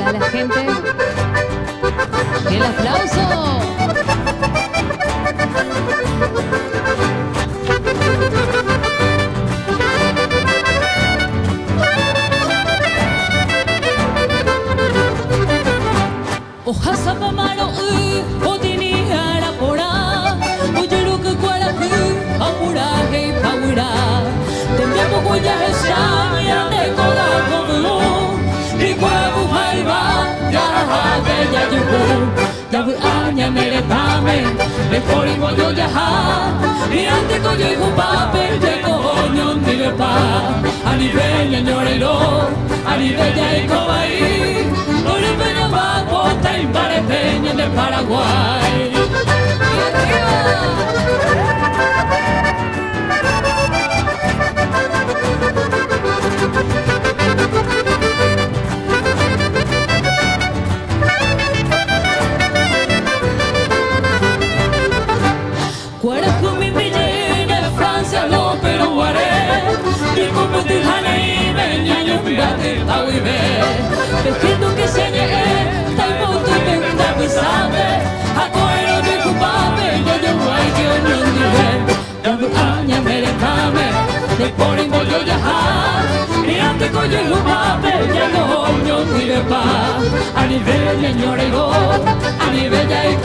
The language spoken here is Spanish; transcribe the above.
para la gente. ¡El aplauso! Ohasa pamaro otini arapora Ujuruk kwaraku apura hei paura Tembiapo kuya hesha yande koda kobu Rikwabu haiba yaha bella yuku Yabu anya mere pame Mejori moyo yaha Riante koyo iku pape Yeko onyon dire pa Ani bella ñorero Ani bella iko bai Uri bella va Bota en Parepeña de Paraguay Cuaracu mi de Francia lo pero guaré Y como te jane y veña yo fíjate a vivir Tejiendo que se llegue Taipo tu venda pisabe Acuero de cupabe Yo guay que no dive Yabu aña merecame Te ponen bollo yaha Y ante coyo y cupabe Ya no dive pa A nivel ñorego A nivel ya y